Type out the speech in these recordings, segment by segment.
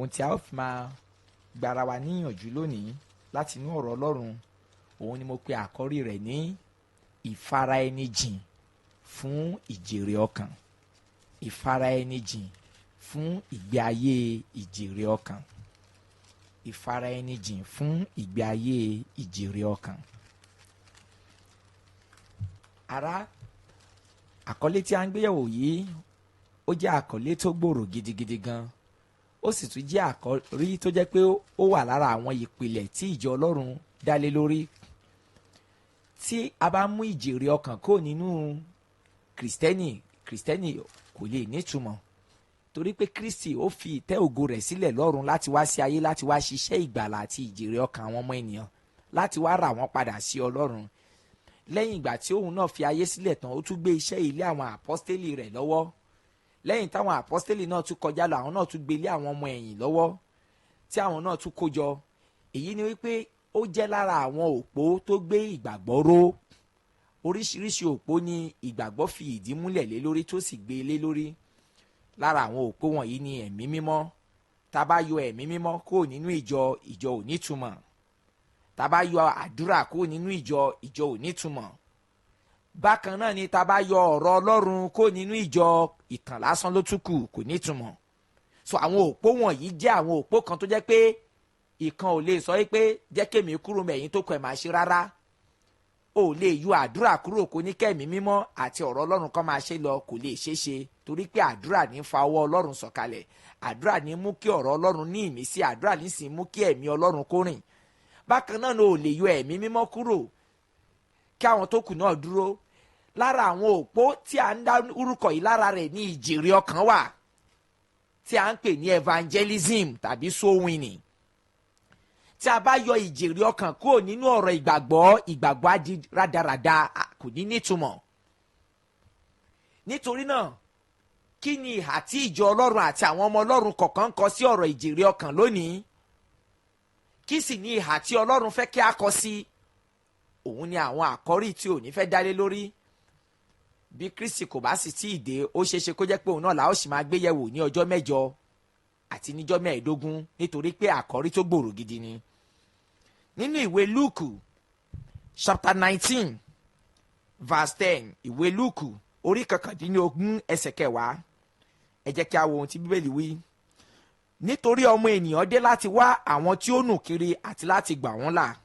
ohun tí a ó fi máa gbára wa níyànjú lónìí láti inú ọ̀rọ̀ Ọlọ́run òun ni mo pe àkọ́rí rẹ̀ ní ìfaraẹnijìn fún ìjèrè ọkàn. Ìfaraẹnijìn fún ìgbé ayé ìjèrè ọkàn. Ìfaraẹnijìn fún ìgbé ayé ìjèrè ọkàn. Ará, àkọlé tí a ń gbéyẹ̀wò yìí ó jẹ́ àkọlé tó gbòòrò gidigidi gan. Ó sì tún jẹ́ àkọrí tó jẹ́ pé ó wà lára àwọn ìpìlẹ̀ tí ìjọ Ọlọ́run dá lé lórí. Tí a bá mú ìjèrè ọkàn kó nínú kìrìsìtẹ́nì kò lè nítumọ̀, torí pé Kristi ó fi ìtẹ́ ògo rẹ̀ sílẹ̀ lọ́run láti wá sí ayé láti wá ṣiṣẹ́ ìgbàlà àti ìjèrè ọkàn àwọn ọmọ ènìyàn, láti wá rà wọ́n padà sí Ọlọ́run. Lẹ́yìn ìgbà tí òun náà fi ayé sílẹ̀ tán, ó tún gbé iṣẹ́ ilé àwọn àpọ́stélì rẹ̀ lọ́wọ́. Lẹ́yìn táwọn àpọ́stélì náà tún kọjá lọ, àwọn náà tún gbé ilé àwọn ọmọ ẹ̀yìn lọ́wọ́ tí àwọn náà tún kó jọ. Èyí ni wípé ó jẹ́ lára àwọn òpó tó gbé ìgbàgbọ́ ró. Oríṣiríṣi òpó ni ìgbàgbọ́ fi ìdí múlẹ̀ lé lórí tó sì gbé lé lórí. Lára àwọn òpó wọ̀nyí ni ẹ̀mí mímọ́. Tá bá yọ ẹ̀mí mímọ́ kúrò nínú ìjọ ò nítumọ̀. Tá bá yọ àdúrà kúrò nínú ìjọ ò nítumọ̀. Bákan náà ni tá bá yọ ọ̀rọ̀ Ọlọ́run kúrò nínú ìjọ, ìtàn lásán ló tún kù, kò nítumọ̀. So àwọn òpó wọ̀nyí jẹ́ àwọn òpó kan tó jẹ́ pé ìkan ò lè sọ pé jẹ́ kémi kúrò mẹ́yìn tó kọ ẹ̀ máa ṣe rárá. Ò lè yọ àdúrà kúrò kó ní kẹ́mi mímọ́ àti ọ̀rọ̀ Ọlọ́run kan máa ṣe lọ, kò lè ṣeé ṣe, torí pé àdúrà ní fa ọwọ́ Ọlọ́run sọ̀kalẹ̀. Àdúrà ní mú kí ọ̀rọ̀ Ọlọ́run ní ìmísí, àdúrà ní sì mú kí ẹ̀mí Ọlọ́run kó rìn. Bákan náà ni ò lè yọ ẹ̀mí mímọ́ kúrò kí àwọn tó kù náà dúró. Lára àwọn òpó tí a ń dá orúkọ yìí lára rẹ̀ ní ìjèrè ọkàn wà, tí a ń pè ní evangelism tàbí soul winning. Tí a bá yọ ìjèrè ọkàn kúrò nínú ọ̀rọ̀ ìgbàgbọ́ á di rádaràda, kò ní nítumọ̀. Nítorí náà, kí ni ìhà tí ìjọ Ọlọ́run àti àwọn ọmọ Ọlọ́run kọ̀ọ̀kan kọ sí ọ̀rọ̀ ìjèrè ọkàn lónìí? Kí sì ni ìhà tí Ọlọ́run fẹ́ kí a kọ sí? Òun ni àwọn àkọ́rí tí ò ní fẹ́ dálé lórí. Bí Kristi kò bá sì tí ì dé, ó ṣeéṣe kó jẹ́ pé òun náà la ó sì máa gbé yẹ̀wò ní ọjọ́ mẹ́jọ àti níjọ́ mẹ́ẹ̀ẹ́dógún, nítorí pé àkọ́rí tó gbòòrò gidi ni. Nínú ìwé Lúùkù chapter 19 verse 10, ìwé Lúùkù orí 19 ẹsẹ̀ 10, ẹ jẹ́ kí a wo ohun tí Bíbélì wí. Nítorí ọmọ ènìyàn dé láti wá àwọn tí ó nù kiri àti láti gbà wọ́n là.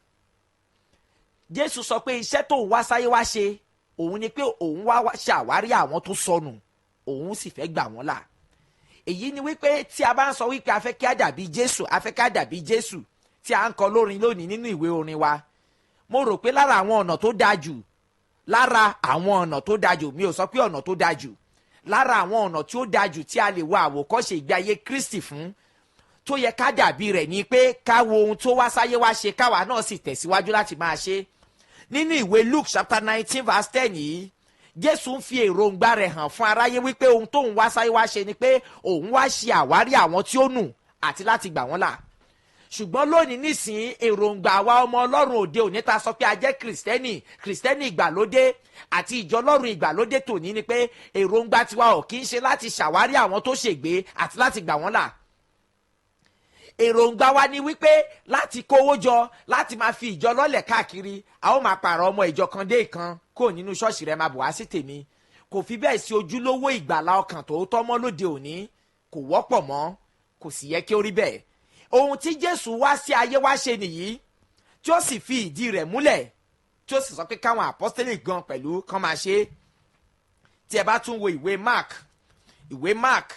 Jésù sọ pé iṣẹ́ tóun wá sáyé wá ṣe òun ni pé òun wá ṣàwárí àwọn tó sọnù, òun sì fẹ́ gbà wọ́n là. Èyí ni wípé tí a bá ń sọ wípé a fẹ́ kí a dàbí Jésù, a fẹ́ kí a dàbí Jésù tí a ń kọ lórin lónìí nínú ìwé orin wa, mo rò pé lára àwọn ọ̀nà tó dáa jù, mi ò sọ pé ọ̀nà tó dáa jù, lára àwọn ọ̀nà tí ó dáa jù tí a lè wo àwòkọ́ṣe ìgbé ayé Kristi fún, tó yẹ ká dàbí rẹ̀ ni pé ká wo ohun tó wá sáyé wá ṣe, káwa náà sì tẹ̀síwájú láti máa ṣe. Nínú ìwé Luke chapter 19 verse 10 yìí, Jésù ń fi èròǹgbà rẹ̀ hàn fún aráyé wípé ohun tóun wá sáyé wá ṣe ni pé òun wá ṣe àwárí àwọn tí ó nù àti láti gbà wọ́n là. Ṣùgbọ́n lónìí nísìnyí, èròǹgbà àwa ọmọ Ọlọ́run òde òní ta sọ pé a jẹ́ kìrìsìtẹ́nì ìgbàlódé àti ìjọ Ọlọ́run ìgbàlódé tòní ni pé èròǹgbà tiwa ò kì í ṣe láti ṣàwárí àwọn tó ṣègbé àti láti gbà wọ́n là. Èròǹgbà wa ni wípé láti kówó jọ, láti máa fi ìjọ lọ́lẹ̀ káàkiri, a ó máa pààrọ̀ ọmọ ìjọ kan dé ìkan kó nínú ṣọ́ọ̀ṣì rẹ̀ máa bọ̀ wá sí tèmi. Kò fi bẹ́ẹ̀ sí ojúlówó ìgbàlà ọkàn tòótọ́ mọ́ lóde òní, kò wọ́pọ̀ mọ́, kò sì yẹ kí ó rí bẹ́ẹ̀. Ohun tí Jésù wá sí ayé wá ṣe nìyí, tí ó sì fi ìdí rẹ̀ múlẹ̀, tí ó sì sọ pé káwọn àpọ́stélì gan pẹ̀lú kan máa ṣe. Tí ẹ bá tún wo ìwé Mark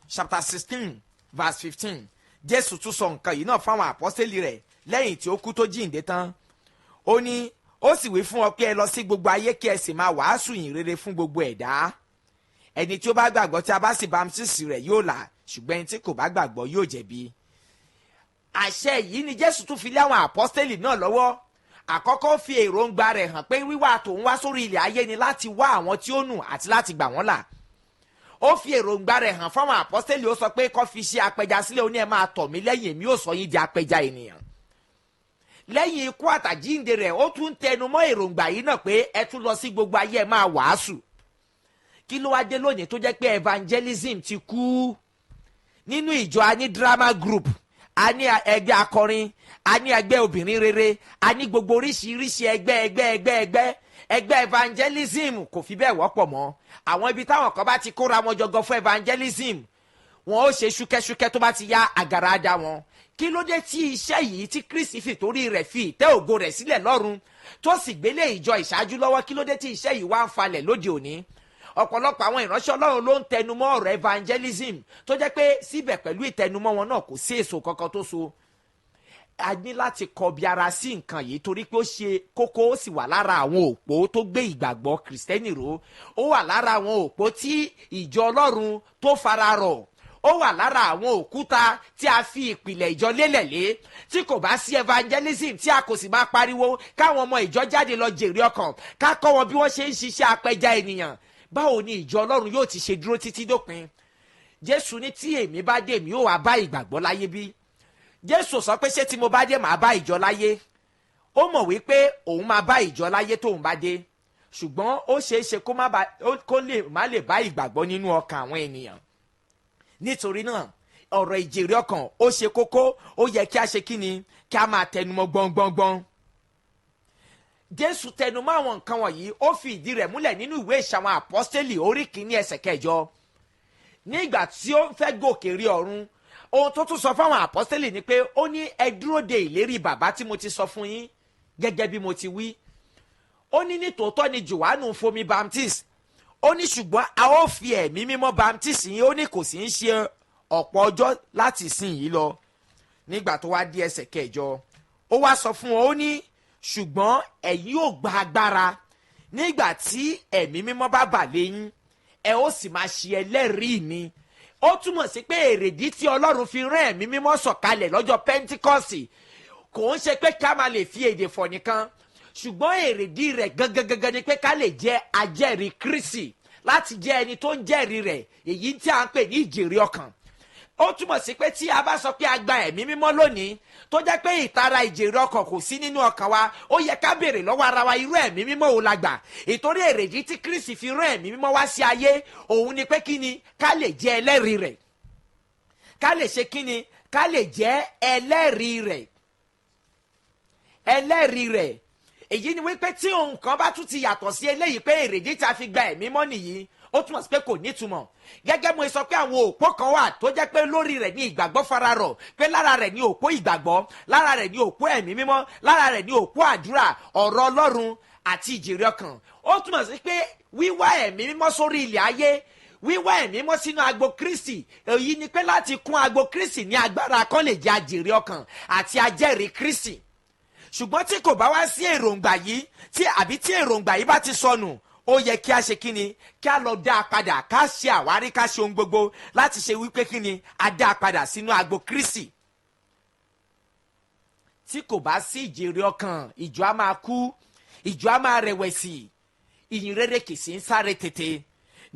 chapter 16 verse 15, Jésù tún sọ nǹkan yìí náà fáwọn àpọ́stélì rẹ̀ lẹ́yìn tí ó kú tó jíǹde tán. Ó ní, ó sì wí fún ọ pé ẹ lọ sí gbogbo ayé kí ẹ sì máa wàásù ìyìn rere fún gbogbo ẹ̀dá. Ẹni tí ó bá gbàgbọ́ tí a bá sì bámtísì rẹ̀ yóò là, ṣùgbọ́n ẹni tí kò bá gbàgbọ́ yóò jẹ̀bi. Àṣẹ yìí ni Jésù tún fi lé àwọn àpọ́stélì náà lọ́wọ́. Àkọ́kọ́ fi èròǹgbà rẹ̀ hàn pé wíwá tòun wá sórí ilẹ̀ ayé ni láti wá àwọn tí ó nù àti láti gbà wọ́n là. Ó fi èròǹgbà rẹ̀ hàn fáwọn àpọ́stélì, ó sọ pé kó fi ṣe apẹja sílẹ̀, ó ní ẹ máa tọ̀ mí lẹ́yìn, èmi ó sọ yín di apẹja ènìyàn. Lẹ́yìn ikú àtàjíǹde rẹ̀, ó tún tẹnu mọ́ èròǹgbà yìí náà pé ẹ tún lọ sí gbogbo ayé, ẹ máa wàásù. Kí ló wá dé lónìí tó jẹ́ pé evangelism ti kú? nínú ìjọ a ní drama group, a ní ẹgbẹ́ akọrin, a ní ẹgbẹ́ obìnrin rere, a ní gbogbo oríṣiríṣi ẹgbẹ́ evangelism kò fi bẹ́ẹ̀ wọ́pọ̀ mọ́. Àwọn ibi táwọn kan bá ti kóra wọn jọgọ fún evangelism, wọn ó ṣe ṣúkẹ́ṣúkẹ́ tó bá ti yá àgàrà dá wọn. Kí ló dé tí iṣẹ́ yìí tí Kristi fi torí rẹ̀ fi ìtẹ́ ògo rẹ̀ sílẹ̀ lọ́run tó sì gbélé ìjọ ìṣáájú lọ́wọ́, kí ló dé tí iṣẹ́ yìí wá ń falẹ̀ lóde òní? Ọ̀pọ̀lọpọ̀ àwọn ìránṣẹ́ Ọlọ́run ló ń tẹnumọ́ ọ̀rọ̀ evangelism tó jẹ́ pé síbẹ̀ pẹ̀lú ìtẹnumọ́ wọn náà kò sí èso kankan tó so. A ní láti kọbi ara sí nǹkan yìí torí pé ó ṣe kókó, ó sì wà lára àwọn òpó tó gbé ìgbàgbọ́ Kristẹni ró. Ó wà lára àwọn òpó tí ìjọ Ọlọ́run tó fararọ̀. Ó wà lára àwọn òkúta tí a fi ìpìlẹ̀ ìjọ lélẹ̀ lé. Tí kò bá sí evangelism, tí a kò sì máa pariwo káwọn ọmọ ìjọ jáde lọ jèrè ọkàn, ká kọ́ wọn bí wọ́n ṣe ń ṣiṣẹ́ apẹja ènìyàn, báwo ni ìjọ Ọlọ́run yóò ti ṣe dúró títí dópin? Jésù ní tí èmi bá dé, èmi yóò wá bá ìgbàgbọ́ láyé bí? Jésù sọ pé ṣé tí mo bá dé màá bá ìjọ láyé? Ó mọ̀ wípé òun máa bá ìjọ láyé tóun bá dé, ṣùgbọ́n ó ṣeé ṣe kó lè má lè bá ìgbàgbọ́ nínú ọkàn àwọn ènìyàn. Nítorí náà ọ̀rọ̀ ìjèrè ọkàn ó ṣe kókó, ó yẹ kí a ṣe kíni, kí a máa tẹnumọ́ gbọ̀ngbọ̀ngbọ̀n. Jésù tẹnumọ́ àwọn nǹkan wọ̀nyí, ó fi ìdí rẹ̀ múlẹ̀ nínú ìwé ìṣe àwọn àpọ́stélì orí kìíní ẹsẹ̀ 8. Nígbà tí ó fẹ́ gòkè rí ọ̀run, ohun tó tún sọ fáwọn àpọ́stélì ni pé ó ní ẹ dúró de ìlérí bàbá tí mo ti sọ fún yín, gẹ́gẹ́ bí mo ti wí. Ó ní nítòótọ́ ni Jòhánù fomi baptist, ó ní ṣùgbọ́n a ó fi ẹ̀mí mímọ́ baptist yín, ó ní kò sì ń ṣe ọ̀pọ̀ ọjọ́ láti sìn yìí lọ. Nígbà tó wá di ẹsẹ̀ 9, ó wá sọ fún wọn, ó ní ṣùgbọ́n ẹ̀yin yóò gba agbára nígbà tí ẹ̀mí mímọ́ bá bà lé yín, ẹ ó sì máa ṣe ẹlẹ́rìí mi. Ó túmọ̀ sí pé èrèdí tí Ọlọ́run fi rán ẹ̀mí mímọ́ sọ̀kalẹ̀ lọ́jọ́ Pentikọ́sì kò ń ṣe pé ká máa lè fi èdè fọ̀ nìkan, ṣùgbọ́n èrèdí rẹ̀ gangan ni pé ká lè jẹ́ ajẹ́rìí Kristi, láti jẹ́ ẹni tó ń jẹ́rìí rẹ̀, èyí tí a ń pè ní ìjèrè ọkàn. Ó túmọ̀ sí pé tí a bá sọ pé a gba ẹ̀mí mímọ́ lónìí tó jẹ́ pé ìtara ìjèrè ọkàn kò sí nínú ọkàn wa, ó yẹ ká béèrè lọ́wọ́ ara wa irú ẹ̀mí mímọ́ wo la gbà. Ìtorí èrèdí tí Kristi fi rán ẹ̀mí mímọ́ wá sí ayé, òun ni pé kíni, ká lè jẹ́ ẹlẹ́rìí rẹ̀. Ká lè ṣe kíni, ká lè jẹ́ ẹlẹ́rìí rẹ̀. Ẹlẹ́rìí rẹ̀. Èyí ni wípé tí ohun kan bá tún ti yàtọ̀ sí eléyìí pé èrèdí tí a fi gba ẹ̀mí mímọ́ nìyí, ó túmọ̀ sí pé kò nítumọ̀. Gẹ́gẹ́ mo sọ pé àwọn òpó kan wà tó jẹ́ pé lórí rẹ̀ ní ìgbàgbọ́ fararọ̀, pé lára rẹ̀ ní òpó ìgbàgbọ́, lára rẹ̀ ní òpó ẹ̀mí mímọ́, lára rẹ̀ ní òpó àdúrà, ọ̀rọ̀ Ọlọ́run àti ìjèrè ọkàn. Ó túmọ̀ sí pé wíwá ẹ̀mí mímọ́ sórí ilẹ̀ ayé, wíwá ẹ̀mí mímọ́ sínú agbo Kristi, èyí ni pé láti kún agbo Kristi ní agbára kan lè jẹ́ ajèrè ọkàn àti ajẹ́rìí Kristi. Ṣùgbọ́n tí kò bá wá sí èròǹgbà yìí, tí èròǹgbà yìí bá ti sọnù, ó yẹ kí a ṣe kíni, kí a lọ dá a padà, ká ṣe àwárí, ká ṣe ohun gbogbo láti ṣe wípé kíni, a dá a padà sínú agbo Kristi. Tí kò bá sí ìjèrè ọkàn, ìjọ á máa kú, ìjọ á máa rẹ̀wẹ̀sì, ìyìn rere kì í sì ń sáré tètè.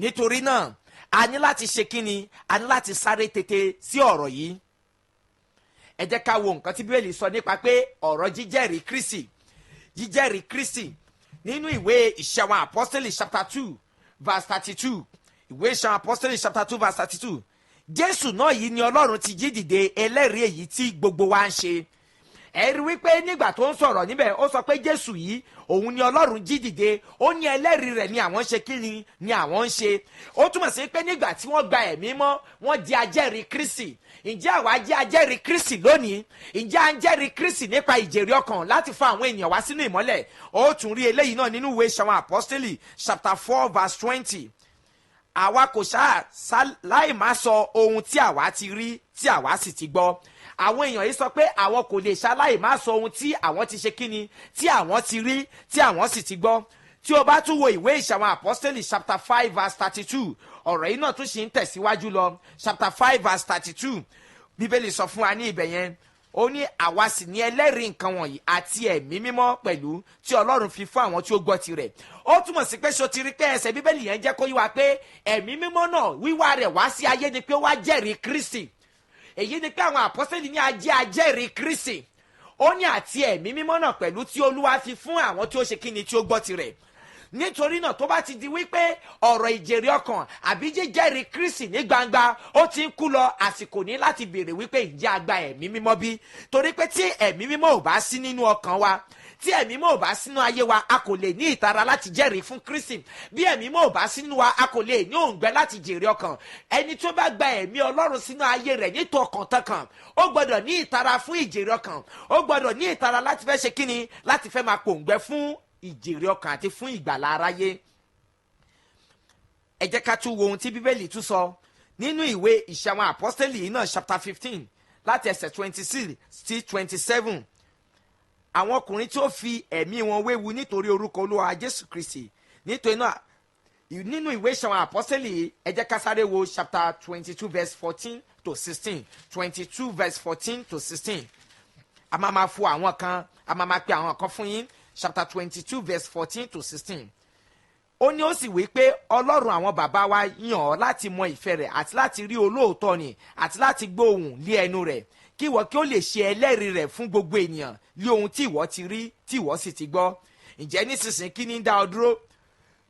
Nítorí náà a ní láti ṣe kíni, a ní láti sáré tètè sí ọ̀rọ̀ yìí. Ẹ jẹ́ ká wo nǹkan tí Bíbélì sọ nípa pé ọ̀rọ̀ jíjẹ́rìí Kristi nínú ìwé ìṣe àwọn apostoli chapter 2 verse 32. Ìwé ìṣe àwọn apostoli chapter 2 verse 32. Jésù náà yìí ni Ọlọ́run ti jí dìde, ẹlẹ́rìí èyí tí gbogbo wa ń ṣe. Ẹ rí wípé nígbà tó ń sọ̀rọ̀ níbẹ̀, ó sọ pé Jésù yìí òun ni Ọlọ́run jí dìde, ó ní ẹlẹ́rìí rẹ̀ ni àwọn ń ṣe kíni ni àwọn ń ṣe. Ó túmọ̀ sí pé nígbà tí wọ́n gba ẹ̀mí mọ́, wọ́n di ajẹ́rìí Kristi. Ǹjẹ́ àwa jẹ́ ajẹ́rìí Kristi lónìí? Ǹjẹ́ à ń jẹ́rìí Kristi nípa ìjèrè ọkàn láti fa àwọn ènìyàn wá sínú ìmọ́lẹ̀? Ó tún rí eléyìí náà nínú ìwé ìṣe àwọn àpọ́stélì chapter 4 verse 20. Àwa kò láì má sọ ohun tí àwa ti rí, tí àwa sì ti gbọ́. Àwọn èèyàn yìí sọ pé àwọn kò lè ṣaláì má sọ ohun tí àwọn ti ṣe kíni, tí àwọn ti rí, tí àwọn sì ti gbọ́. Tí o bá tún wo ìwé ìṣe àwọn àpọ́stélì chapter 5 verse 32, ọ̀rọ̀ yìí náà tún ṣì ń tẹ̀síwájú lọ. Chapter 5 verse 32, Bíbélì sọ fún wa ní ibẹ̀ yẹn, ó ní àwa sì ní ẹlẹ́rìí nǹkan wọ̀nyí àti ẹ̀mí mímọ́ pẹ̀lú tí Ọlọ́run fi fún àwọn tí ó gbọ́ tirẹ̀. Ó túmọ̀ sí pé ṣo ti rí pé ẹsẹ̀ Bíbélì yẹn jẹ́ kó yé wa pé ẹ̀mí mímọ́ náà wíwá rẹ̀ wá sí ayé ni pé ó wá jẹ́rìí Kristi. Èyí ni pé àwọn àpọ́sítélì ní ajẹ́rìí Kristi. Ó ní àti ẹ̀mí mímọ́ náà pẹ̀lú tí Olúwa fi fún àwọn tí ó ṣe kíni, tí ó gbọ́ tirẹ̀. nítorí náà tó bá ti di wípé ọ̀rọ̀ ìjèrè ọkàn àbí jíjẹ́rìí Kristi ní gbangba ó ti ń kú lọ, àsìkò ní láti béèrè wípé ǹjẹ́ a gba ẹ̀mí mímọ́ bí? Torí pé tí ẹ̀mí mímọ́ ò bá sí nínú ọkàn wa, tí ẹ̀mí mímọ́ ò bá sínú ayé wa, a kò lè ní ìtara láti jẹ́rìí fún Kristi. Bí ẹ̀mí mímọ́ ò bá sínú wa, a kò lè ní òǹgbẹ láti jèrè ọkàn. Ẹni tó bá gba ẹ̀mí Ọlọ́run sínú ayé rẹ̀ ní tọkàntọkàn, ó gbọ́dọ̀ ní ìtara fún ìjèrè ọkàn, ó gbọ́dọ̀ ní ìtara láti fẹ́ ṣe kíni, láti fẹ́ máa pòǹgbẹ fún ìjèrè ọkàn àti fún ìgbàlà aráyé. Ẹ jẹ́ ká tún wo ohun tí Bíbélì tún sọ nínú ìwé Ìṣe àwọn Àpọ́stélì yìí náà chapter 15 láti ẹsẹ̀ 26 sí 27. Àwọn ọkùnrin tí ó fi ẹ̀mí wọn wéwu nítorí orúkọ Olúwa Jésù Kristi. Nítorí náà nínú ìwé Ìṣe àwọn Àpọ́stélì yìí, ẹ jẹ́ ká sáré wo chapter 22 verse 14 to 16. 22 verse 14 to 16. A máa fún àwọn kan, a máa pe àwọn kan fún yín. Chapter 22 verse 14 to 16. Ó ní ó sì wí pé Ọlọ́run àwọn bàbá wa yàn ọ́ láti mọ ìfẹ́ rẹ̀ àti láti rí olóòótọ́ ni àti láti gbóhùn lé ẹnu rẹ̀, kí ìwọ kí ó lè ṣe ẹlẹ́rìí rẹ̀ fún gbogbo ènìyàn lé ohun tí ìwọ ti rí tí ìwọ sì ti gbọ́. Ǹjẹ́ nísinsìnyí kí ni ń dá ọ dúró?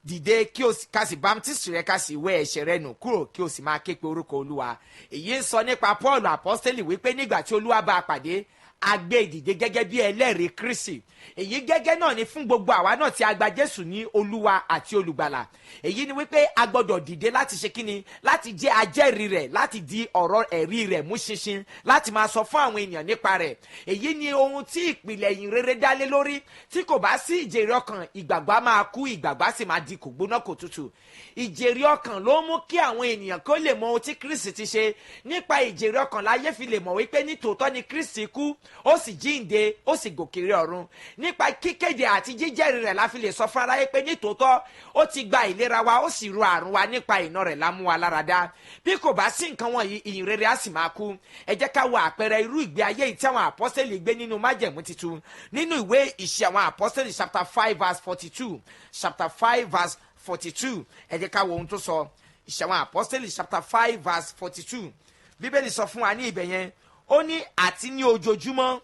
Dìde kí o ká sì bámtísì rẹ ká sì wẹ ẹ̀ṣẹ̀ rẹ nù kúrò kí o sì máa ké pe orúkọ Olúwa. Èyí ń sọ nípa Paul apọ́stélì wípé nígbà tí Olúwa bá a pàdé, a gbé ìdìde gẹ́gẹ́ bí ẹlẹ́rìí Kristi. Èyí gẹ́gẹ́ náà ni fún gbogbo àwa náà tí a gba Jésù ní Olúwa àti olùgbàlà. Èyí ni wípé a gbọ́dọ̀ dìde láti ṣe kíni, láti jẹ́ ajẹ́rìí rẹ̀, láti di ọ̀rọ̀ ẹ̀rí rẹ̀ mú ṣinṣin, láti máa sọ fún àwọn èèyàn nípa rẹ̀. Èyí ni ohun tí ìpìlẹ̀ ìyìn rere dálé lórí. Tí kò bá sí ìjèrè ọkàn, ìgbàgbọ́ máa kú, ìgbàgbọ́ sì máa di kò gbóná kò tutù. Ìjèrè ọkàn ló mú kí àwọn ènìyàn kó lè mọ ohun tí Kristi ti ṣe. Nípa ìjèrè ọkàn láyé fi lè mọ̀ wípé ní tòótọ́ ni Kristi kú, ó sì jíǹde, ó sì gòkèrè ọ̀run. Nípa kíkéde àti jíjẹ́rìí rẹ̀ la fi lè sọ fún aráyé pé ní tòótọ́ ó ti gba ìlera wa, ó sì ru àrùn wa, nípa iná rẹ̀ la mú wa lára dá. Bí kò bá sí nǹkan wọ̀nyí, ìyìn rere á sì máa kú. Ẹ jẹ́ ká wo àpẹẹrẹ irú ìgbé ayé yìí tí àwọn àpọ́sítélì gbé nínú májẹ̀mú titun. Nínú ìwé Ìṣe àwọn Àpọ́sítélì chapter 5 verse 42. Chapter 5 verse 42. Ẹ jẹ́ ká wo ohun tó sọ. Ìṣe àwọn Àpọ́sítélì chapter 5 verse 42. Bíbélì sọ fún wa ní ibẹ̀ yẹn. Ó ní àti ní ojoojúmọ́,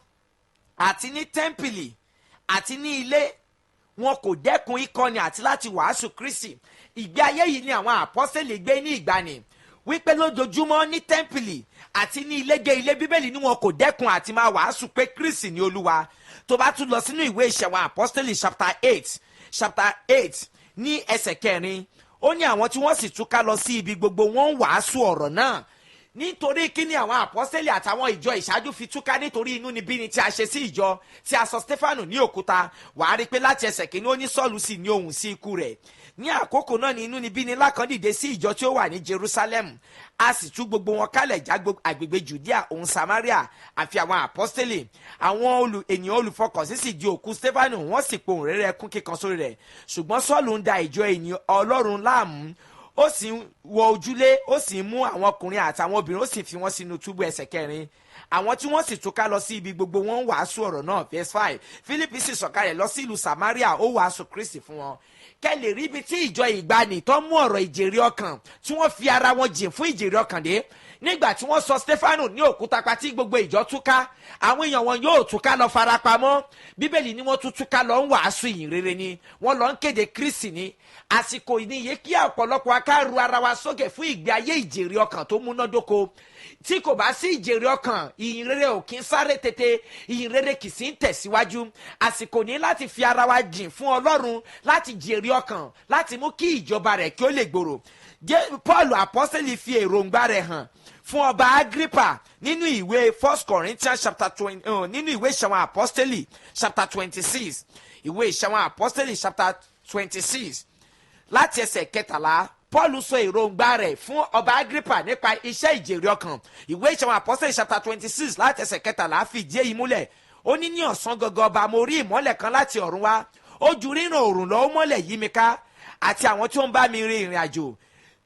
àti ní tẹ́ḿpìlì, àti ní ilé, wọn kò dẹ́kun ìkọ́ni àti láti wàásù Kristi. Ìgbé ayé yìí ni àwọn àpọ́sítélì gbé ní ìgbàanì, wípé lójoojúmọ́ ní tẹ́ḿpìlì àti ní ilé Bíbélì ni wọn kò dẹ́kun àti máa wàásù pé Kristi ni Olúwa. Tó bá tún lọ sínú ìwé Ìṣe àwọn Àpọ́sítélì chapter 8 ní ẹsẹ̀ 4, ó ní àwọn tí wọ́n sì túká lọ sí ibi gbogbo wọ́n ń wàásù ọ̀rọ̀ náà. Nítorí kí ni àwọn àpọ́sítélì àtàwọn ìjọ ìṣáájú fi túká? Nítorí inúnibíni tí a ṣe sí ìjọ, tí a sọ Stefanu ní òkúta. Wàá rí pé láti ẹsẹ̀ kìíní ó ní Sọ́ọ̀lù sì ní ohùn sí ikú rẹ̀. Ní àkókò náà ni inúnibíni ńlá kan dìde sí ìjọ tí ó wà ní Jerusalem. A sì tú gbogbo wọn kálẹ̀ já agbègbè Judea òun Samaria àfi àwọn àpọ́sítélì. Àwọn ènìyàn olùfọkànsí sì di òkú Stefanu, wọ́n sì pohùn réré ẹkún kíkan sórí rẹ̀. Ṣùgbọ́n Sọ́ọ̀lù ń da ìjọ ènìyàn Ọlọ́run láàmú, ó sì ń wọ ojúlé, ó sì ń mú àwọn ọkùnrin àtàwọn obìnrin, ó sì fi wọ́n sínú túbú. ẹsẹ̀ 4. Àwọn tí wọ́n sì túká lọ sí ibi gbogbo wọ́n ń wàásù ọ̀rọ̀ náà. verse 5. Fílípì sì sọ̀kalẹ̀ lọ sí ìlú Samaria, ó wàásù Kristi fún wọn. Kẹ́ lè rí ibi tí ìjọ ìgbàanì tó mú ọ̀rọ̀ ìjèrè ọkàn, tí wọ́n fi ara wọn jìn fún ìjèrè ọkàn dé. Nígbà tí wọ́n sọ Stefanu ní òkúta pa tí gbogbo ìjọ túká, àwọn èèyàn wọn yóò túká lọ farapamọ́. Bíbélì ni wọ́n tún túká lọ ń wàásù ìyìn rere ni, wọ́n lọ ń kéde Kristi ni. Àsìkò ìníye kí ọ̀pọ̀lọpọ̀ akáru ara wa sókè fún ìgbé ayé ìjèrè ọkàn tó múnádóko. Tí kò bá sí ìjèrè ọkàn, ìyìn rere ò kí ń sáré tètè, ìyìn rere kì í sí ń tẹ̀síwájú. Àsìkò ní láti fi ara wa jìn fún Ọlọ́run, láti jèrè ọkàn, láti mú kí ìjọba rẹ̀ kí ó lè gbòòrò. Paul apọ́sítélì fi èròǹgbà rẹ̀ hàn fún ọba Agrippa nínú ìwé 1 Corinthians chapter 20, nínú ìwé Ìṣe àwọn Àpọ́sítélì chapter 26. Ìwé Ìṣe àwọn Àpọ́sítélì chapter 26 láti ẹsẹ̀ 13. Paul sọ èròǹgbà rẹ̀ fún ọba Agrippa nípa iṣẹ́ ìjèrè ọkàn. Ìwé Ìṣe àwọn Àpọ́sítélì chapter 26 láti ẹsẹ̀ 13 fìdí èyí múlẹ̀. Ó ní ní ọ̀sán gangan ọba, mo rí ìmọ́lẹ̀ kan láti ọ̀run wá, ó ju ríran òrùn lọ, ó mọ́lẹ̀ yí mi ká àti àwọn tí ó ń bá mi rin ìrìn àjò.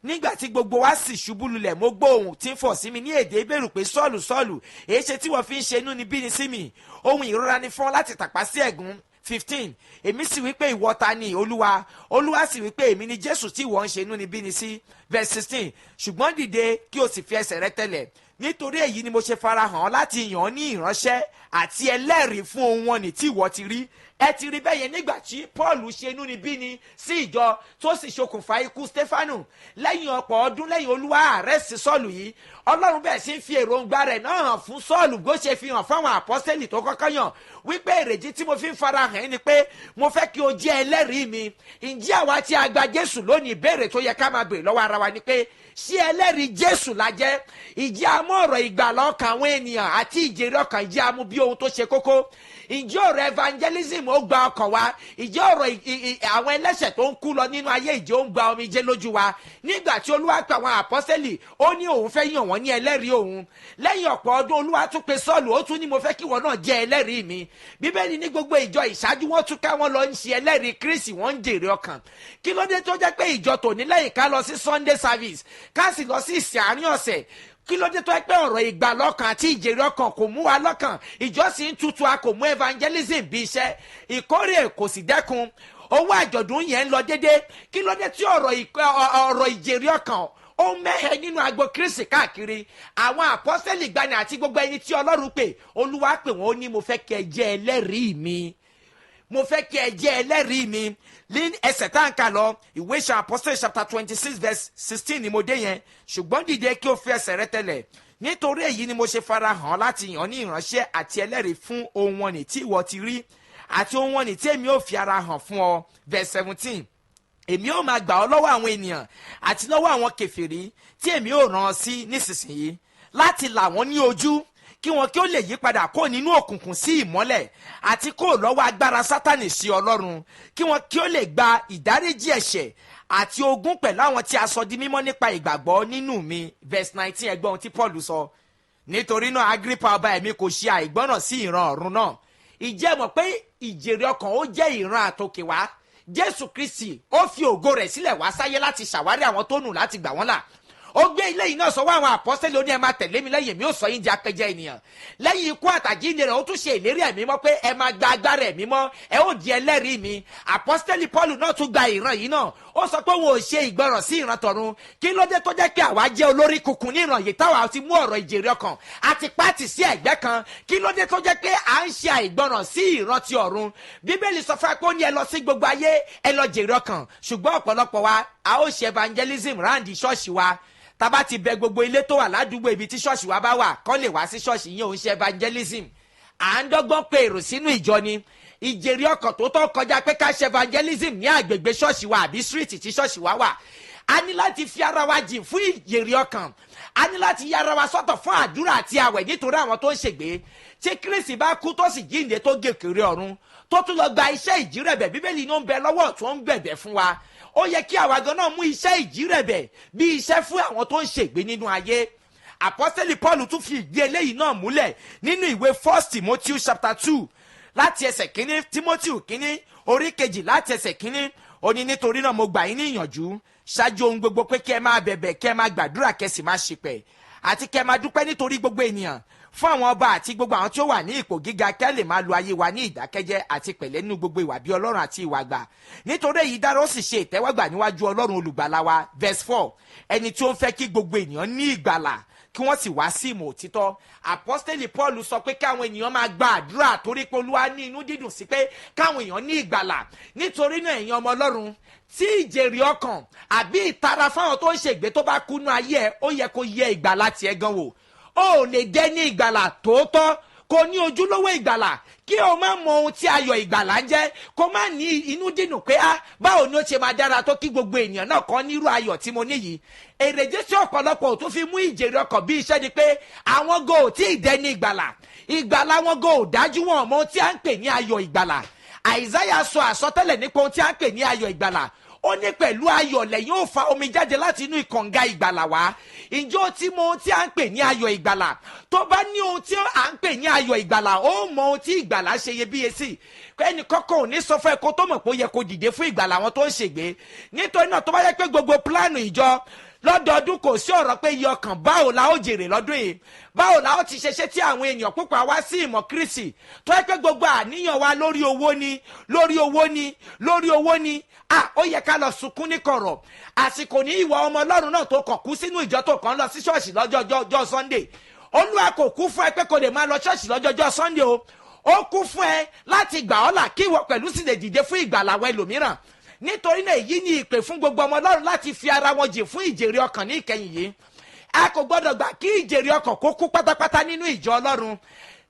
Nígbà tí gbogbo wa sì ṣubú lulẹ̀, mo gbọ́ ohùn tí ń fọ̀ sí mi ní èdè Hébérù pé Sọ́ọ̀lù Sọ́ọ̀lù, èéṣe tí wọ́n fi ń ṣe inúnibíni sí mi? Ohun ìrora ni fún ọ láti tàpá sí ẹ̀gún. 15. Èmi sì wí pé ìwọ ta ni, Olúwa? Olúwa sì wí pé èmi ni Jésù tí ìwọ ń ṣe inúnibíni sí. verse 16. Ṣùgbọ́n dìde kí o sì fi ẹsẹ̀ rẹ tẹ̀lẹ̀, nítorí èyí ni mo ṣe farahàn láti yàn ọ́ ní ìránṣẹ́ àti ẹlẹ́rìí fún ohun wọn ní tí ìwọ ti rí. Ẹ ti rí bẹ́ẹ̀ yẹn nígbà tí Paul ṣe inúnibíni sí ìjọ tó sì ṣokùnfà ikú Stefanu. Lẹ́yìn ọ̀pọ̀ ọdún lẹ́yìn Olúwa àrẹ́sì Sọ́ọ̀lù yìí, Ọlọ́run bẹ́ẹ̀ sì ń fi èròǹgbà rẹ̀ náà hàn fún Sọ́ọ̀lù bó ṣe fi hàn fáwọn àpọ́sítélì tó kọ́kọ́ yàn wípé èrèdí tí mo fi ń farahàn ni pé mo fẹ́ kí o jẹ́ ẹlẹ́rìí mi. Ǹjẹ́ àwa tí a gba Jésù lónìí, ìbéèrè tó yẹ ká máa béèrè lọ́wọ́ ara wa ni pé ṣé ẹlẹ́rìí Jésù la jẹ́? Ìjẹ́ a mú ọ̀rọ̀ ìgbàlà ọkàn àwọn ènìyàn àti ìjèrè ọkàn, ìjẹ́ a mú bí ohun tó ṣe kókó? Ìjẹ́ ọ̀rọ̀ evangelism ó gba ọkàn wa? Ìjẹ́ ọ̀rọ̀ àwọn ẹlẹ́ṣẹ̀ tó ń kú lọ nínú ayé, ìjẹ́ ó ń gba omijé lójú wa? Nígbà tí Olúwa pe àwọn àpọ́sítélì, ó ní òun fẹ́ yàn wọ́n ní ẹlẹ́rìí òun. Lẹ́yìn ọ̀pọ̀ ọdún Olúwa tún pe Sọ́ọ̀lù, ó tún ní mo fẹ́ kí wọ́n náà jẹ́ ẹlẹ́rìí mi. Bíbélì ní gbogbo ìjọ ìṣáájú wọn tún ká wọn lọ ń ṣe ẹlẹ́rìí Kristi, wọ́n ń jèrè ọkàn. Kí ló dé tó jẹ́ pé ìjọ tòní lẹ́yìn ká lọ sí Sunday service, ká sì lọ sí ìsìn àárín ọ̀sẹ̀, kí ló dé tó pé ọ̀rọ̀ ìgbàlọ́kàn àti ìjèrè ọkàn kò mú wa lọ́kàn? Ìjọsìn tuntun a kò mú evangelism bí iṣẹ́, ìkórè kò sì dẹ́kun, owó àjọ̀dún yẹn ń lọ déédéé. Kí ló dé tí ọ̀rọ̀ ìjèrè ọkàn ó mẹ́hẹ nínú agbo Kristi káàkiri? Àwọn àpọ́sítélì gbani àti gbogbo ẹni tí Ọlọ́run pè, Olúwa pè wọ́n, ó ní mo fẹ́ kí ẹ jẹ́ ẹlẹ́rìí mi, mo fẹ́ kí ẹ jẹ́ ẹlẹ́rìí mi. Ní ẹsẹ̀ tá à ń kà lọ, ìwé Ìṣe Apostles chapter 26 verse 16 ni mo dé yẹn. Ṣùgbọ́n dìde kí o fi ẹsẹ̀ rẹ tẹ̀lẹ̀, nítorí èyí ni mo ṣe farahàn láti yàn ní ìránṣẹ́ àti ẹlẹ́rìí fún ohun wọn ní tí ìwọ ti rí àti ohun wọn ní tí èmi ò fi ara hàn fún ọ. Verse 17, èmi ò máa gbà ọ́ lọ́wọ́ àwọn ènìyàn àti lọ́wọ́ àwọn kèfèrí tí èmi ò rán ọ sí nísinsìnyí, láti là wọ́n ní ojú kí wọn kí ó lè yí padà kó nínú òkùnkùn sí ìmọ́lẹ̀ àti kó lọ́wọ́ agbára Sátánì sí Ọlọ́run, kí wọn kí ó lè gba ìdáríjì ẹ̀ṣẹ̀ àti ogún pẹ̀lú àwọn tí a sọ di mímọ́ nípa ìgbàgbọ́ nínú mi. Verse 19, ẹgbọ́n ohun tí Paul sọ. Nítorí náà Agrippa ọba, èmi kò ṣe àìgbọ́ràn sí ìran ọ̀run náà. Ìjẹ́ mọ̀ pé ìjèrè ọkàn ó jẹ́ ìran àtòkè wá. Jésù Kristi ó fi ògo rẹ̀ sílẹ̀ wá sáyé láti ṣàwárí àwọn tó nù láti gbà wọ́n là. Ó gbé ilé yìí náà sọ́wọ́ àwọn àpọ́sítélì, ó ní ẹ máa tẹ̀lé mi lẹ́yìn mi ó sọ yín di apẹja ènìyàn. Lẹ́yìn ikú àtàjíǹde rẹ̀ ó tún ṣe ìlérí ẹ̀mí mọ́ pé ẹ máa gba agbára ẹ̀mí mọ́, ẹ ó di ẹlẹ́rìí mi. Àpọ́sítélì Pọ́ọ̀lù náà tún gba ìran yìí náà, ó sọ pé wọn ò ṣe ìgbọràn sí ìran tọ̀run. Kí ló dé tó jẹ́ pé àwa jẹ́ olórí kunkun ní ìran yìí táwa ti mú ọ̀rọ̀ ìjèrè ọkàn àti pàtì sí ẹ̀gbẹ́ kan? Kí ló dé tó jẹ́ pé à ń ṣe àìgbọràn sí ìran ti ọ̀run? Bíbélì sọ fún wa pé ó ní ẹ lọ sí gbogbo ayé, ẹ lọ jèrè ọkàn. Ṣùgbọ́n ọ̀pọ̀lọpọ̀ wa a ó ṣe evangelism ráǹdì ṣọ́ọ̀ṣì wa. Tábà ti bẹ gbogbo ilé tó wà ládùúgbò ibi tí ṣọ́ọ̀ṣì wa bá wà kán lè wá sí ṣọ́ọ̀ṣì yẹn, òun ṣe evangelism. À ń dọ́gbọ́n pe èrò sínú ìjọ ni. Ìjèrè ọkàn tó tọ́ kọjá pé ká ṣe evangelism ní àgbègbè ṣọ́ọ̀ṣì wa àbí street tí ṣọ́ọ̀ṣì wa wà. A ní láti fi ara wa jìn fún ìjèrè ọkàn. A ní láti ya ara wa sọ́tọ̀ fún àdúrà àti àwẹ̀ nítorí àwọn tó ń ṣègbé. Tí Kristi bá kú tó sì jíǹde tó gèkèrè ọ̀run tó tún lọ gba iṣẹ́ ìjírẹ̀bẹ̀, Bíbélì ló ń bẹ lọ́wọ́ tó ń bẹ̀bẹ̀ fún wa. Ó yẹ kí àwa gan náà mú iṣẹ́ ìjírẹ̀bẹ̀ bí iṣẹ́ fún àwọn tó ń ṣègbé nínú ayé. Àpọ́sítélì Paul tún fi ìdí eléyìí náà múlẹ̀ nínú ìwé 1 Timothy chapter 2 láti ẹsẹ̀ kínní, Timothy kínní orí kejì láti ẹsẹ̀ kínní. Ó ní nítorí náà mo gbà yín ní ìyànjú ṣáájú ohun gbogbo pé kí ẹ máa bẹ̀bẹ̀, kí ẹ máa gbàdúrà, kí ẹ sì máa ṣìpẹ̀, àti kí ẹ máa dúpẹ́ nítorí gbogbo ènìyàn, fún àwọn ọba àti gbogbo àwọn tí ó wà ní ipò gíga, kí ẹ lè máa lo ayé wa ní ìdákẹ́jẹ́ àti pẹ̀lẹ́ nínú gbogbo ìwà bí Ọlọ́run àti ìwà àgbà. Nítorí èyí dára ó sì ṣe ìtẹ́wọ́gbà níwájú Ọlọ́run olùgbàlà wa. Verse 4, ẹni tí ó ń fẹ́ kí gbogbo ènìyàn ní ìgbàlà kí wọ́n sì wá sí ìmọ̀ òtítọ́. Àpọ́sítélì Paul sọ pé káwọn ènìyàn máa gba àdúrà torí pé Olúwa ní inú dídùn sí pé káwọn èèyàn ní ìgbàlà. Nítorí náà ẹ̀yin ọmọ Ọlọ́run, tí ìjèrè ọkàn àbí ìtara fáwọn tó ń ṣègbé tó bá kúnú ayé ẹ, ó yẹ kó yẹ ìgbàlà tiẹ̀ gan wò. Ó lè dé ní ìgbàlà tòótọ́, kò ní ojúlówó ìgbàlà, kí o má mọ ohun tí ayọ̀ ìgbàlà ń jẹ́, kó má ní inú dínú pé báwo ni ó ṣe máa dára tó kí gbogbo ènìyàn náà kọ́ nírú ayọ̀ tí mo ní yìí. Èrèdí tí ọ̀pọ̀lọpọ̀ tó fi mú ìjèrè ọkàn bí iṣẹ́ ni pé àwọn go ò tí ì dé ní ìgbàlà wọn go ò dájú, wọn mọ ohun tí a ń pè ní ayọ̀ ìgbàlà. Àìsáyà sọ àsọtẹ́lẹ̀ nípa ohun tí a ń pè ní ayọ̀ ìgbàlà. Ó ní pẹ̀lú ayọ̀ lẹ́yìn ó fa omi jáde láti inú ìkànga ìgbàlà wá. Ǹjẹ́ o ti mọ ohun tí a ń pè ní ayọ̀ ìgbàlà? Tó bá ní ohun tí a ń pè ní ayọ̀ ìgbàlà, ó mọ ohun tí ìgbàlà ṣe iyebíye sí. Ẹnì kọ́kọ́ ò ní sọ fún ẹ kó tó mọ̀ pé ó yẹ kó dìde fún ìgbàlà àwọn tó ń ṣègbé. Nítorí náà tó bá yẹ pé gbogbo pílánù ìjọ lọ́dọọdún kò sí ọ̀rọ̀ pé iye ọkàn báwo la ó jèrè lọ́dún yìí, báwo la ó ti ṣeṣe tí àwọn èèyàn púpọ̀ wá sí ìmọ̀ Kristi, tó yẹ pé gbogbo àníyàn wa lórí owó ni ó yẹ ká lọ sunkún ní kọ̀rọ̀. Àsìkò ní ìwọ ọmọ Ọlọ́run náà tó kàn kú sínú ìjọ tó kàn lọ sí ṣọ́ọ̀ṣì lọ́jọ́ Sunday, Olúwa kò kú fún ẹ pé kò lè máa lọ ṣọ́ọ̀ṣì lọ́jọ́jọ́ Sunday o, ó kú fún ẹ láti gbà ọ́ là kí ìwọ pẹ̀lú sì lè dìde fún ìgbàlà àwọn ẹlòmíràn. Nítorí náà èyí ni ìpè fún gbogbo ọmọ Ọlọ́run láti fi ara wọn jìn fún ìjèrè ọkàn ní ìkẹyìn yìí. A kò gbọ́dọ̀ gbà kí ìjèrè ọkàn kó kú pátápátá nínú ìjọ Ọlọ́run.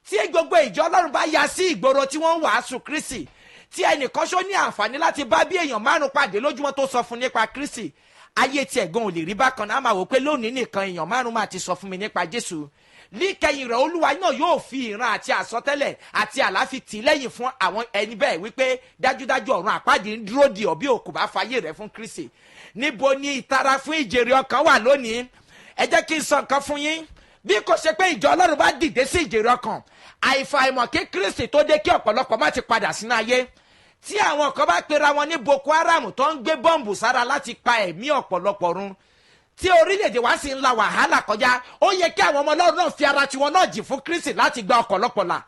Tí gbogbo ìjọ Ọlọ́run bá ya sí ìgboro tí wọ́n ń wàásù Kristi, tí ẹnìkan ṣó ní àǹfààní láti bá bí èèyàn 5 pàdé lójúmọ́ tó sọ fún nípa Kristi, ayé tí ẹ̀gbọ́n ò lè rí bákan náà. Máa wò pé lónìí nìkan èèyàn 5 máa ti sọ fún mi nípa Jésù. Níkẹyìn rẹ̀ Olúwa náà yóò fi ìran àti àsọtẹ́lẹ̀ àti àláfi tì lẹ́yìn fún àwọn ẹni bẹ́ẹ̀ wípé dájúdájú ọ̀run àpáàdì ń dúró dì ọ́ bí òkú bá fayé rẹ̀ fún Kristi. Níbo ni ìtara fún ìjèrè ọkàn wà lónìí? Ẹ jẹ́ kí n sọ nǹkan fún yín. Bí kò ṣe pé ìjọ Ọlọ́run bá dìde sí ìjèrè ọkàn, àìfàìmọ̀ kí Kristi tó dé kí ọ̀pọ̀lọpọ̀ má ti padà sínú ayé. Tí àwọn kan bá pera wọn ní Boko Haram tó ń gbé bọ́ǹbù sára láti pa ẹ̀mí ọ̀pọ̀lọpọ̀ run, tí orílẹ̀-èdè wa sì ń la wàhálà kọjá, ó yẹ kí àwọn ọmọ Ọlọ́run náà fi ara tiwọn náà jì fún Kristi láti gba ọ̀pọ̀lọpọ̀ là.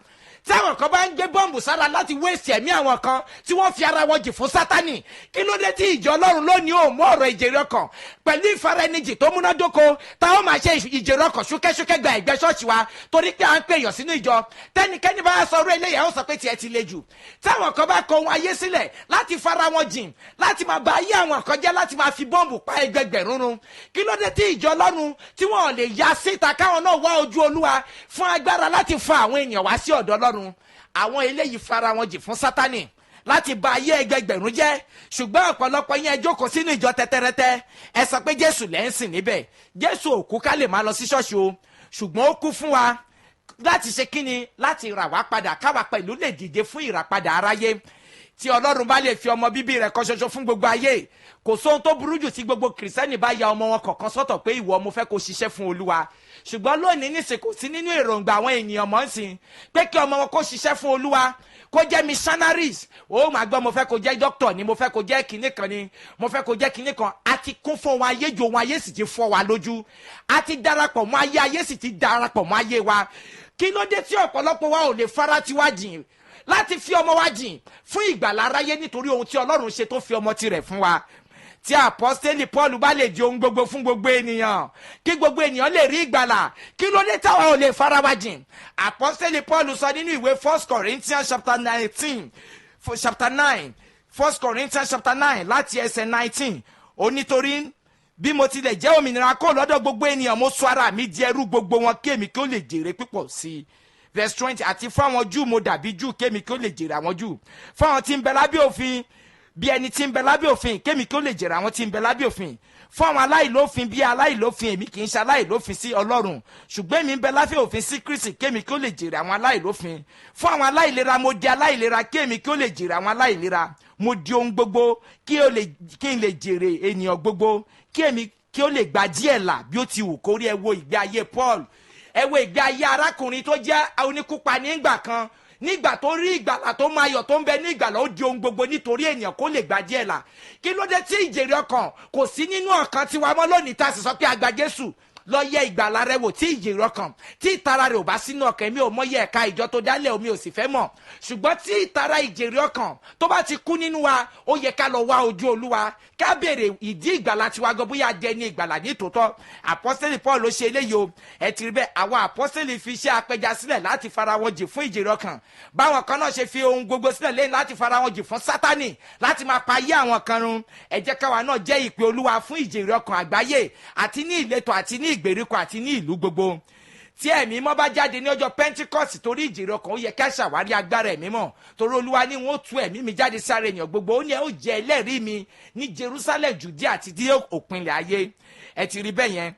Tí àwọn kan bá ń gbé bọ́ǹbù sára láti wéèsì ẹ̀mí àwọn kan tí wọ́n fi ara wọn jì fún Sátánì, kí ló dé tí ìjọ Ọlọ́run lónìí ò mú ọ̀rọ̀ ìjèrè ọkàn pẹ̀lú ìfaraẹnijì tó múnádóko táwọn máa ṣe ìjèrè ọkàn ṣúkẹ́ṣúkẹ́ gba ẹ̀gbẹ́ ṣọ́ọ̀ṣì wa torí pé à ń pè èèyàn sínú ìjọ. Tẹ́nikẹ́ni bá sọ orí eléyà ó sọ pé tiẹ̀ ti le jù. Táwọn kan bá kọ ohun ayé sílẹ̀ láti fara wọn jìn, láti máa ba ayé àwọn kan jẹ́, láti máa fi bọ́ǹbù pa ẹgbẹgbẹ̀rún run, kí ló dé tí ìjọ Ọlọ́run tí wọ́n lè ya síta káwọn náà wá ojú Olúwa fún agbára láti fa àwọn èèyàn wá sí ọ̀dọ̀ Ọlọ́run? Àwọn eléyìí fara wọn jì fún Sátánì láti ba ayé ẹgbẹgbẹ̀rún jẹ́. Ṣùgbọ́n ọ̀pọ̀lọpọ̀ yẹn jókòó sínú ìjọ tẹ́tẹ́rẹ́tẹ́, ẹ sọ pé Jésù lẹ́ ń sìn níbẹ̀. Jésù ò kú ká lè máa lọ sí ṣọ́ọ̀ṣì o, ṣùgbọ́n ó kú fún wa láti ṣe kíni? Láti rà wá padà, káwa pẹ̀lú lè dìde fún ìràpadà aráyé. Tí Ọlọ́run bá lè fi ọmọ bíbí rẹ̀ kan ṣoṣo fún gbogbo ayé, kò sóhun tó burú jù tí gbogbo kìrìsìtẹ́nì bá ya ọmọ wọn kọ̀ọ̀kan sọ́tọ̀ pé ìwọ mo fẹ́ kó ṣiṣẹ́ fún Olúwa. Ṣùgbọ́n lónìí nísìn kò sí nínú èròǹgbà àwọn ènìyàn mọ́ sí pé kí ọmọ wọn kó ṣiṣẹ́ fún Olúwa, kó jẹ́ missionaries. Ó máa gbọ́ mo fẹ́ kó jẹ́ doctor ni, mo fẹ́ kó jẹ́ kinní kan ni, mo fẹ́ kó jẹ́ kinní kan. A ti kún fún wọn ayé jò, wọn ayé sì ti fọ́ wa lójú. A ti darapọ̀ mọ́ ayé, ayé sì ti darapọ̀ mọ́ ayé wa. Kí ló dé tí ọ̀pọ̀lọpọ̀ wa ò lè fara tiwa jìn láti fi ọmọ wa jìn fún ìgbàlà aráyé nítorí ohun tí Ọlọ́run ṣe tó fi ọmọ tirẹ̀ fún wa? Tí àpọ́stélì Paul bá lè di ohun gbogbo fún gbogbo ènìyàn, kí gbogbo ènìyàn lè rí ìgbàlà, kí ló dé táwa ò lè fara wa jìn? Àpọ́stélì Paul sọ nínú ìwé 1 Corinthians chapter 9 1 Corinthians chapter 9 láti ẹsẹ̀ 19, ó nítorí bí mo tilẹ̀ jẹ́ òmìnira kó lọ́dọ̀ gbogbo ènìyàn, mo sọ ara mi di ẹrú gbogbo wọn kí èmi kí ó lè jèrè pípọ̀ sí i. Verse 20, àti fáwọn Júù mo dàbí Júù kémi kí ó lè jèrè àwọn Júù, fáwọn tí ń bẹ lábẹ́ òfin bí ẹni tí ń bẹ lábẹ́ òfin kémi kí ó lè jèrè àwọn tí ń bẹ lábẹ́ òfin, fún àwọn aláìlófin bí aláìlófin èmi kì í ṣe aláìlófin sí Ọlọ́run, ṣùgbọ́n èmi ń bẹ lábẹ́ òfin sí Kristi kémi kí ó lè jèrè àwọn aláìlófin, fún àwọn aláìlera mo di aláìlera kémi kí ó lè jèrè àwọn aláìlera, mo di ohun gbogbo kí n lè jèrè ènìyàn gbogbo, kí èmi kí ó lè gba díẹ̀ là bí ó ti wù kórí. Ẹ wo ìgbé ayé Paul, ẹ wo ìgbé ayé arákùnrin tó jẹ́ oníkúpa nígbà kan, nígbà tó rí ìgbàlà tó máa yọ̀ tó ń bẹ ní ìgbàlà, ó di ohun gbogbo nítorí ènìyàn kó lè gba díẹ̀ là. Kí ló dé tí ìjèrè ọkàn kò sí nínú ọkàn tiwa mọ́ lónìí tá a sì sọ pé a gba Jésù? Lọ yẹ ìgbàlà rẹ wò, tí ìjèrè ọkàn, tí ìtara rẹ ò bá sínú ọkàn. Mi ò mọyẹ ẹ̀ka ìjọ tó dálẹ̀, omi ò sì fẹ́ mọ̀, ṣùgbọ́n tí ìtara ìjèrè ọkàn tó bá ti kú nínú wa, ó yẹ ká lọ wá ojú Olúwa, ká béèrè ìdí ìgbàlà tiwa gan, bóyá jẹ ní ìgbàlà ní tòótọ́. Àpọ́sítélì Paul ló ṣe eléyìí o. Ẹ ti rí bẹ́ẹ̀, àwọn àpọ́sítélì fi iṣẹ́ apẹja sílẹ̀ láti fara wọn jì fún ìjèrè ọkàn, báwọn kan náà ṣe fi ohun gbogbo sílẹ̀ lẹ́yìn láti fara wọn jì fún Sátánì láti máa pa ayé àwọn kan run. Ẹ jẹ́ káwa náà jẹ́ ìpè Olúwa fún ìjèrè ọkàn àgbáyé, àti ní ìletò àti ní ìgbèríko àti ní ìlú gbogbo. Tí ẹ̀mí mọ́ bá jáde ní ọjọ́ Pentecost torí ìjèrè ọkàn, ó yẹ ká ṣàwárí agbára ẹ̀mí mọ́, torí Olúwa ní wọ́n tú ẹ̀mí mi jáde sáré ènìyàn gbogbo, ó ní ẹ ó jẹ́ ẹlẹ́rìí mi ní Jerusalem, Judea àti dé òpin ilẹ̀ ayé. Ẹ ti rí bẹ́ẹ̀ yẹn.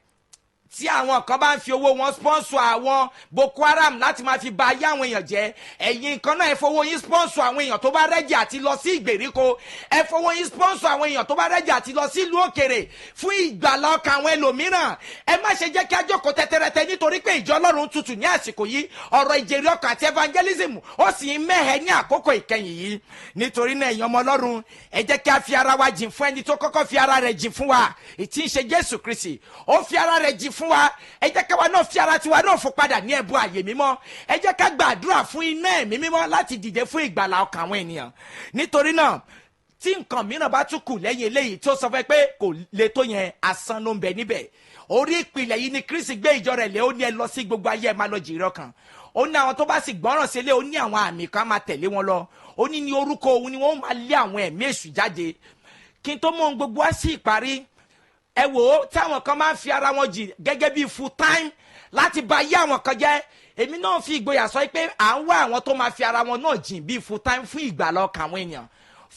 Tí àwọn kan bá ń fi owó wọn sponsor àwọn Boko Haram láti máa fi ba ayé àwọn èèyàn jẹ́, ẹ̀yin kan náà ẹ fowó yín sponsor àwọn èèyàn tó bá rẹ́jì àti lọ sí ìgbèríko, ẹ fowó yín sponsor àwọn èèyàn tó bá rẹ́jì àti lọ sí ìlú òkèrè fún ìgbàlà ọkàn àwọn ẹlòmíràn. Ẹ má ṣe jẹ́ kí a jókòó tẹ́tẹ́rẹ́tẹ́ nítorí pé ìjọ Ọlọ́run tutù ní àsìkò yìí, ọ̀rọ̀ ìjèrè ọkàn àti evangelism ó sì ń mẹ́hẹ̀ ní àkókò ìkẹyìn yìí. Nítorí náà ẹ̀yin ọmọ Ọlọ́run, ẹ jẹ́ kí a fi ara wa jìn fún ẹni tó kọ́kọ́ fi ara rẹ̀ jìn fún wa, ìtí ń ṣe Jésù Kristi. Ó fi ara rẹ̀ jìn fún wa, ẹ jẹ́ káwa náà fi ara tiwa náà fún padà ní ẹ̀bùn àyè mímọ́. Ẹ jẹ́ ká gbàdúrà fún iná ẹ̀mí mímọ́ láti dìde fún ìgbàlà ọkàn àwọn ènìyàn. Nítorí náà tí nǹkan mìíràn bá tún kù lẹ́yìn eléyìí tí ó sọ fún ẹ pé kò le tó yẹn, asán ló ń bẹ níbẹ̀. orí ìpìlẹ̀ yìí ni Kristi gbé ìjọ rẹ̀ lé. Ó ní ẹ lọ sí gbogbo ayé ẹ máa lọ jèrè ọkàn. Ó ní àwọn tó bá sì gbọ́ràn sílé, ó ní àwọn àmì kan máa tẹ̀lé wọn lọ. Ó ní orúkọ òun ni wọ́n máa lé àwọn ẹ̀mí èṣù jáde. Kí n tó mú ohun gbogbo wá sí ìparí, ẹ wò ó, táwọn kan máa ń fi ara wọn jì gẹ́gẹ́ bí full time láti bà ayé àwọn kan jẹ́. Èmi náà fi ìgboyà sọ pé à ń wá àwọn tó máa fi ara wọn náà jìn bí full time fún ìgbàlà ọkàn àwọn èèyàn,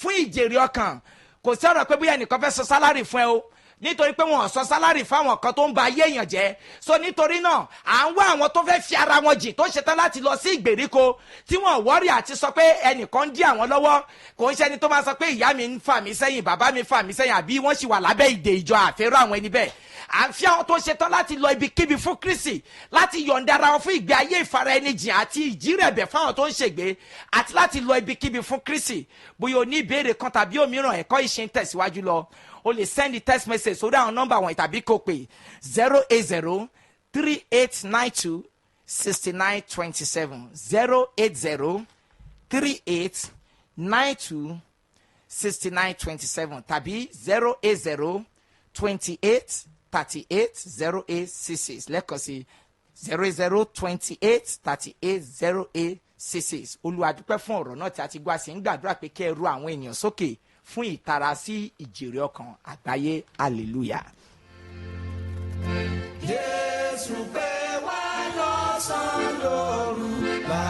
fún ìjèrè ọkàn. Kò sí ọ̀rọ̀ pé bóyá ẹnìkan fẹ́ sọ sálárì fún ẹ o, nítorí pé wọn ò sọ sálárì fáwọn kan tó ń ba ayé èèyàn jẹ́. So nítorí náà à ń wá àwọn tó fẹ́ fi ara wọn jìn, tó ṣetán láti lọ sí ìgbèríko tí wọ́n wọ́rì àti sọ pé ẹnìkan ń dí àwọn lọ́wọ́. Kò ń ṣe ẹni tó máa sọ pé ìyá mi ń fà mí sẹ́yìn, bàbá mi fà mí sẹ́yìn, àbí wọ́n sì wà lábẹ́ ìdè ìjọ. Àfẹ́rọ́ àwọn ẹni bẹ́ẹ̀. À ń fi àwọn tó ṣetán láti lọ ibikíbi fún Kristi, láti yọ̀ǹda ara wọn fún ìgbé ayé ìfara ẹni jìn àti ìjírẹ̀bẹ̀ fáwọn tó ń ṣègbé, àti láti lọ ibikíbi fún Kristi. Bóyá o ní ìbéèrè kan tàbí òmíràn, ẹ̀kọ́ ìṣe ń tẹ̀síwájú lọ, o lè send the text message sórí àwọn nọ́mbà wọ̀nyí tàbí kó pè 08038926927 08038926927 tàbí 08028380866 lẹ́ẹ̀kan sí 08028380866. Olúwa dúpẹ́ fún ọ̀rọ̀ náà tí a ti gbọ́, a sì ń gbàdúrà pé kí ẹ ru àwọn ènìyàn sókè fún ìtara sí ìjèrè ọkàn àgbáyé. Hallelujah. Jésù pè wá lọ́sàn-án lóru bá.